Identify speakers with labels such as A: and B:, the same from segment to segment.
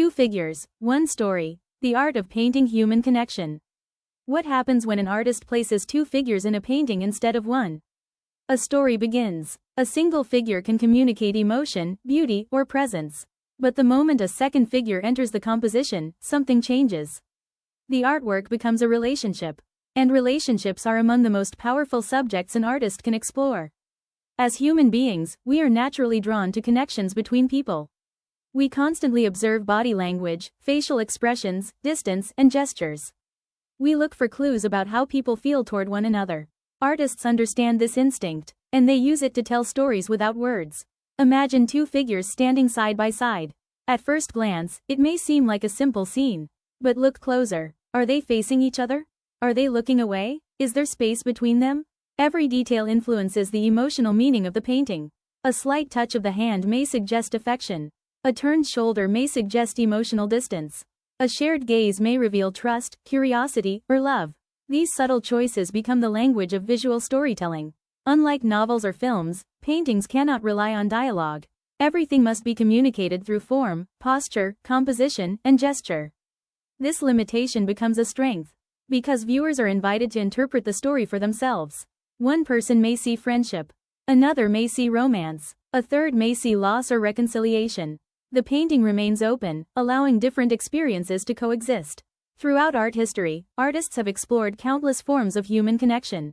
A: Two figures, one story. The art of painting human connection. What happens when an artist places two figures in a painting instead of one? A story begins. A single figure can communicate emotion, beauty, or presence. But the moment a second figure enters the composition, something changes. The artwork becomes a relationship. And relationships are among the most powerful subjects an artist can explore. As human beings, we are naturally drawn to connections between people. We constantly observe body language, facial expressions, distance, and gestures. We look for clues about how people feel toward one another. Artists understand this instinct, and they use it to tell stories without words. Imagine two figures standing side by side. At first glance, it may seem like a simple scene. But look closer. Are they facing each other? Are they looking away? Is there space between them? Every detail influences the emotional meaning of the painting. A slight touch of the hand may suggest affection. A turned shoulder may suggest emotional distance. A shared gaze may reveal trust, curiosity, or love. These subtle choices become the language of visual storytelling. Unlike novels or films, paintings cannot rely on dialogue. Everything must be communicated through form, posture, composition, and gesture. This limitation becomes a strength, because viewers are invited to interpret the story for themselves. One person may see friendship. Another may see romance. A third may see loss or reconciliation. The painting remains open, allowing different experiences to coexist. Throughout art history, artists have explored countless forms of human connection.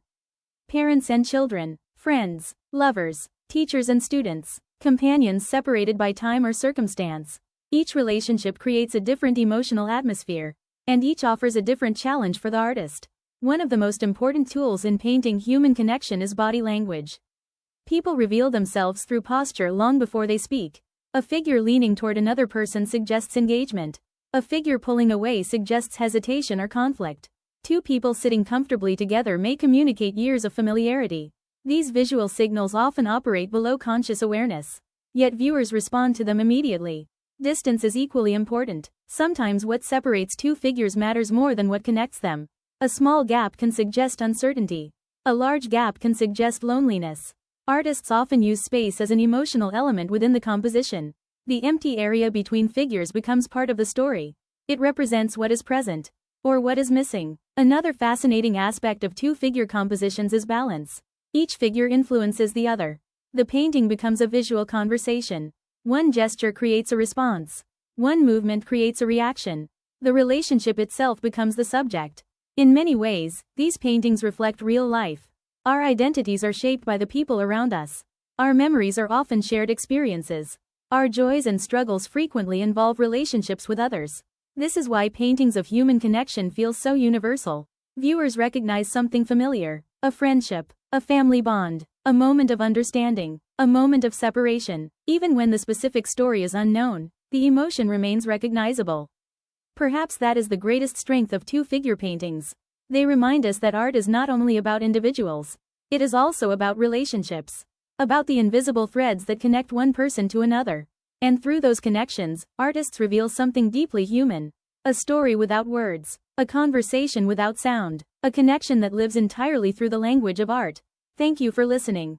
A: Parents and children, friends, lovers, teachers and students, companions separated by time or circumstance. Each relationship creates a different emotional atmosphere, and each offers a different challenge for the artist. One of the most important tools in painting human connection is body language. People reveal themselves through posture long before they speak. A figure leaning toward another person suggests engagement. A figure pulling away suggests hesitation or conflict. Two people sitting comfortably together may communicate years of familiarity. These visual signals often operate below conscious awareness. Yet viewers respond to them immediately. Distance is equally important. Sometimes what separates two figures matters more than what connects them. A small gap can suggest uncertainty. A large gap can suggest loneliness. Artists often use space as an emotional element within the composition. The empty area between figures becomes part of the story. It represents what is present, or what is missing. Another fascinating aspect of two-figure compositions is balance. Each figure influences the other. The painting becomes a visual conversation. One gesture creates a response. One movement creates a reaction. The relationship itself becomes the subject. In many ways, these paintings reflect real life. Our identities are shaped by the people around us. Our memories are often shared experiences. Our joys and struggles frequently involve relationships with others. This is why paintings of human connection feel so universal. Viewers recognize something familiar: a friendship, a family bond, a moment of understanding, a moment of separation. Even when the specific story is unknown, the emotion remains recognizable. Perhaps that is the greatest strength of two-figure paintings. They remind us that art is not only about individuals. It is also about relationships. About the invisible threads that connect one person to another. And through those connections, artists reveal something deeply human. A story without words. A conversation without sound. A connection that lives entirely through the language of art. Thank you for listening.